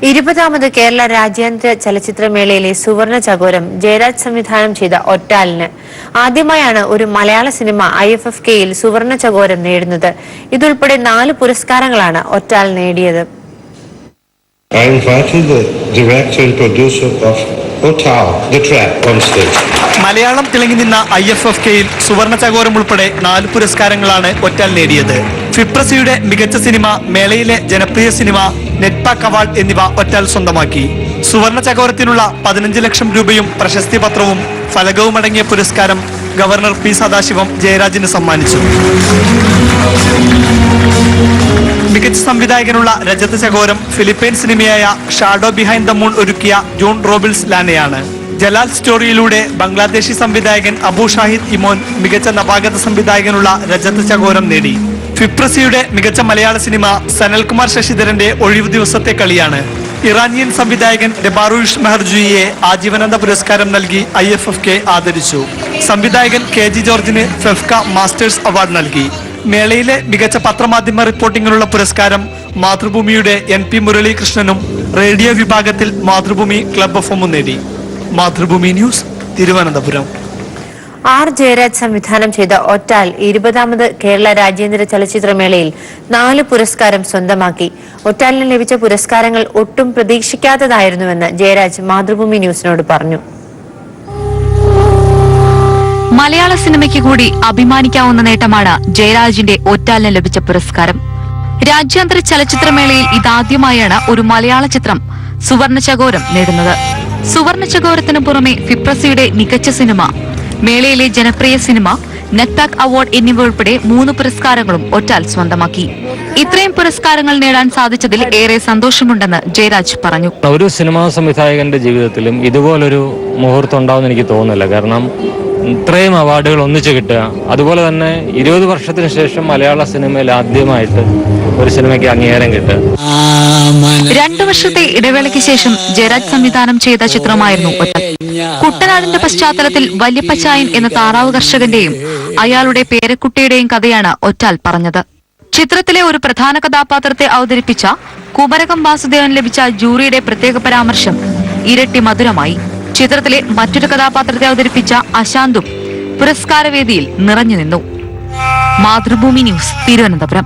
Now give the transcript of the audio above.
20ാമത് കേരള രാജ്യാന്തര ചലച്ചിത്രമേളയിലെ സുവർണ ചകോരം ജയരാജ് സംവിധാനം ചെയ്ത ഒറ്റാലിന് ആദ്യമായാണ് ഒരു മലയാള സിനിമ IFFKയിൽ സുവർണ ചകോരം നേടുന്നത്. ഇതുൾപ്പെടെ 4 പുരസ്കാരങ്ങളാണ് ഒറ്റാൽ നേടിയത്. I invited the director and producer of Otal, the track, on stage. Malayalam തിളങ്ങി നിന്ന IFFKയിൽ സുവർണ ചകോരം ഉൾപ്പെടെ 4 പുരസ്കാരങ്ങളാണ് ഒറ്റാൽ നേടിയത്. ഫിപ്രസിയുടെ മികച്ച സിനിമ, മേളയിലെ ജനപ്രിയ സിനിമ, നെറ്റ്പാക് അവാർഡ് എന്നിവ ഒറ്റാൽ സ്വന്തമാക്കി. സുവർണ ചകോരത്തിനുള്ള 15 ലക്ഷം രൂപയും പ്രശസ്തി പത്രവും ഫലകവും അടങ്ങിയ പുരസ്കാരം ഗവർണർ P. സദാശിവം ജയരാജിന് സമ്മാനിച്ചു. മികച്ച സംവിധായകനുള്ള രജത ചകോരം ഫിലിപ്പൈൻ സിനിമയായ ഷാഡോ ബിഹൈൻഡ് ദ മൂൺ ഒരുക്കിയ ജോൺ റോബിൾസ് ലാനയാണ്. ജലാൽ സ്റ്റോറിയിലൂടെ ബംഗ്ലാദേശി സംവിധായകൻ അബു ഷാഹിദ് ഇമോൻ മികച്ച നവാഗത സംവിധായകനുള്ള രജത ചകോരം നേടി. ഫിപ്രസിയുടെ മികച്ച മലയാള സിനിമ സനൽകുമാർ ശശിധരന്റെ ഒഴിവു ദിവസത്തെ കളിയാണ്. ഇറാനിയൻ സംവിധായകൻ ഡെബാറൂഷ് മെഹർജുയിയെ ആജീവനാന്ത പുരസ്കാരം നൽകി IFFK ആദരിച്ചു. സംവിധായകൻ KG ജോർജിന് ഫെഫ്ക മാസ്റ്റേഴ്സ് അവാർഡ് നൽകി. മേളയിലെ മികച്ച പത്രമാധ്യമ റിപ്പോർട്ടിങ്ങിനുള്ള പുരസ്കാരം മാതൃഭൂമിയുടെ NP മുരളീകൃഷ്ണനും റേഡിയോ വിഭാഗത്തിൽ മാതൃഭൂമി ക്ലബ് എഫും നേടി. മാതൃഭൂമി ന്യൂസ്, തിരുവനന്തപുരം. R. ജയരാജ് സംവിധാനം ചെയ്ത ഒറ്റാൽ 20ാമത് കേരള രാജ്യാന്തര ചലച്ചിത്രമേളയിൽ 4 പുരസ്കാരം സ്വന്തമാക്കി. ഒറ്റാലിന് ലഭിച്ച പുരസ്കാരങ്ങൾ ഒട്ടും പ്രതീക്ഷിക്കാത്തതായിരുന്നുവെന്ന് ജയരാജ് മാതൃഭൂമി ന്യൂസിനോട് പറഞ്ഞു. മലയാള സിനിമയ്ക്ക് കൂടി അഭിമാനിക്കാവുന്ന നേട്ടമാണ് ജയരാജിന്റെ ഒറ്റാലിന് ലഭിച്ച പുരസ്കാരം. രാജ്യാന്തര ചലച്ചിത്രമേളയിൽ ഇതാദ്യമായാണ് ഒരു മലയാള ചിത്രം സുവർണ ചകോരം നേടുന്നത്. സുവർണ ചകോരത്തിന് പുറമെ ഫിപ്രസിയുടെ മികച്ച സിനിമ, മേളയിലെ ജനപ്രിയ സിനിമ, നെറ്റ്പാക് അവാർഡ് എന്നിവ ഉൾപ്പെടെ 3 പുരസ്കാരങ്ങളും ഒറ്റാൽ സ്വന്തമാക്കി. ഇത്രയും പുരസ്കാരങ്ങൾ നേടാൻ സാധിച്ചതിൽ ഏറെ സന്തോഷമുണ്ടെന്ന് ജയരാജ് പറഞ്ഞു. ഒരു സിനിമാ സംവിധായകന്റെ ജീവിതത്തിലും ഇതുപോലൊരു മുഹൂർത്തം ഉണ്ടാവുമെന്ന് എനിക്ക് തോന്നുന്നില്ല. കാരണം ഇത്രയും അവാർഡുകൾ ഒന്നിച്ചു കിട്ടുക, അതുപോലെ തന്നെ 20 വർഷത്തിന് ശേഷം മലയാള സിനിമയിൽ ആദ്യമായിട്ട് ഒരു സിനിമയ്ക്ക് അംഗീകാരം കിട്ടുക. 2 വർഷത്തെ ഇടവേളയ്ക്ക് ശേഷം ജയരാജ് സംവിധാനം ചെയ്ത ചിത്രമായിരുന്നു ഒറ്റാൽ. കുട്ടനാടിന്റെ പശ്ചാത്തലത്തിൽ വല്യപ്പച്ചായൻ എന്ന താറാവ് കർഷകന്റെയും അയാളുടെ പേരക്കുട്ടിയുടെയും കഥയാണ് ഒറ്റാൽ പറഞ്ഞത്. ചിത്രത്തിലെ ഒരു പ്രധാന കഥാപാത്രത്തെ അവതരിപ്പിച്ച കുമരകം വാസുദേവൻ ലഭിച്ച ജൂറിയുടെ പ്രത്യേക പരാമർശം ഇരട്ടി മധുരമായി. ചിത്രത്തിലെ മറ്റൊരു കഥാപാത്രത്തെ അവതരിപ്പിച്ച അശാന്തും പുരസ്കാരവേദിയിൽ നിറഞ്ഞു നിന്നു. മാതൃഭൂമി ന്യൂസ്, തിരുവനന്തപുരം.